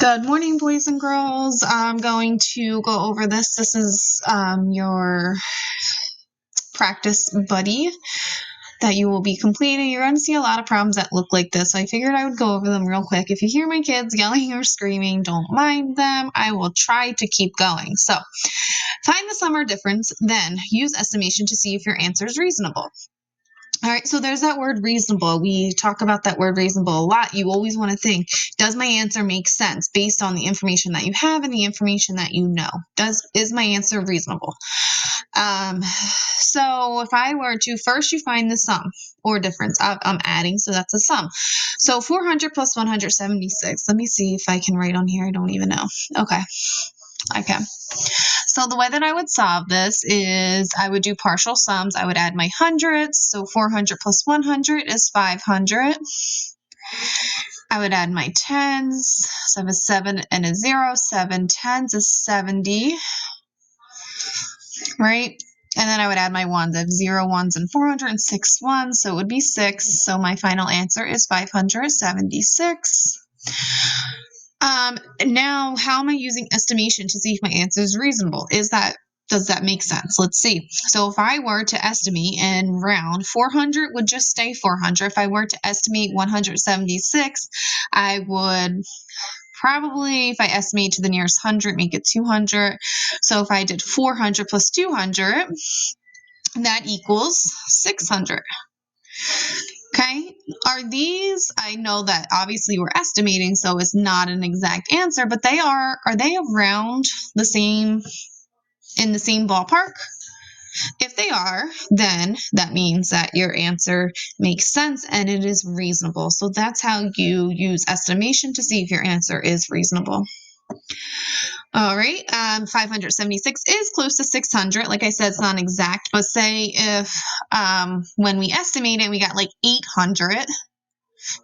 Good morning, boys and girls. I'm going to go over this. This is your practice buddy that you will be completing. You're going to see a lot of problems that look like this. So I figured I would go over them real quick. If you hear my kids yelling or screaming, don't mind them. I will try to keep going. So find the sum or difference, then use estimation to see if your answer is reasonable. All right, so there's that word reasonable. We talk about that word reasonable a lot. You always want to think, does my answer make sense based on the information that you have and the information that you know? Is my answer reasonable? So if I were to, first you find the sum or difference. I'm adding, so that's a sum. So 400 plus 176. Let me see if I can write on here. I don't even know. Okay, I can. So the way that I would solve this is I would do partial sums. I would add my hundreds. So 400 plus 100 is 500. I would add my tens. So I have a 7 and a 0. 7 tens is 70. Right? And then I would add my ones. I have 0 ones and 406 ones. So it would be 6. So my final answer is 576. Now, how am I using estimation to see if my answer is reasonable? Does that make sense? Let's see. So if I were to estimate and round, 400 would just stay 400. If I were to estimate 176, I would probably, if I estimate to the nearest 100, make it 200. So if I did 400 plus 200, that equals 600. Okay, I know that obviously we're estimating, so it's not an exact answer, but are they around the same, in the same ballpark? If they are, then that means that your answer makes sense and it is reasonable. So that's how you use estimation to see if your answer is reasonable. All right, 576 is close to 600. Like I said, it's not exact, but say if when we estimate it, we got like 800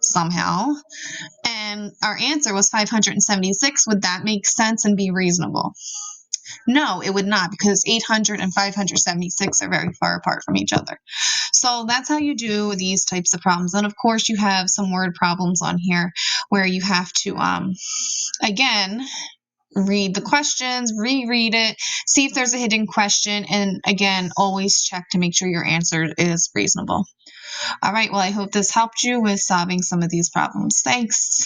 somehow, and our answer was 576, would that make sense and be reasonable? No, it would not, because 800 and 576 are very far apart from each other. So that's how you do these types of problems. And of course, you have some word problems on here where you have to, again, read the questions, reread it, see if there's a hidden question, and again, always check to make sure your answer is reasonable. All right, well, I hope this helped you with solving some of these problems. Thanks.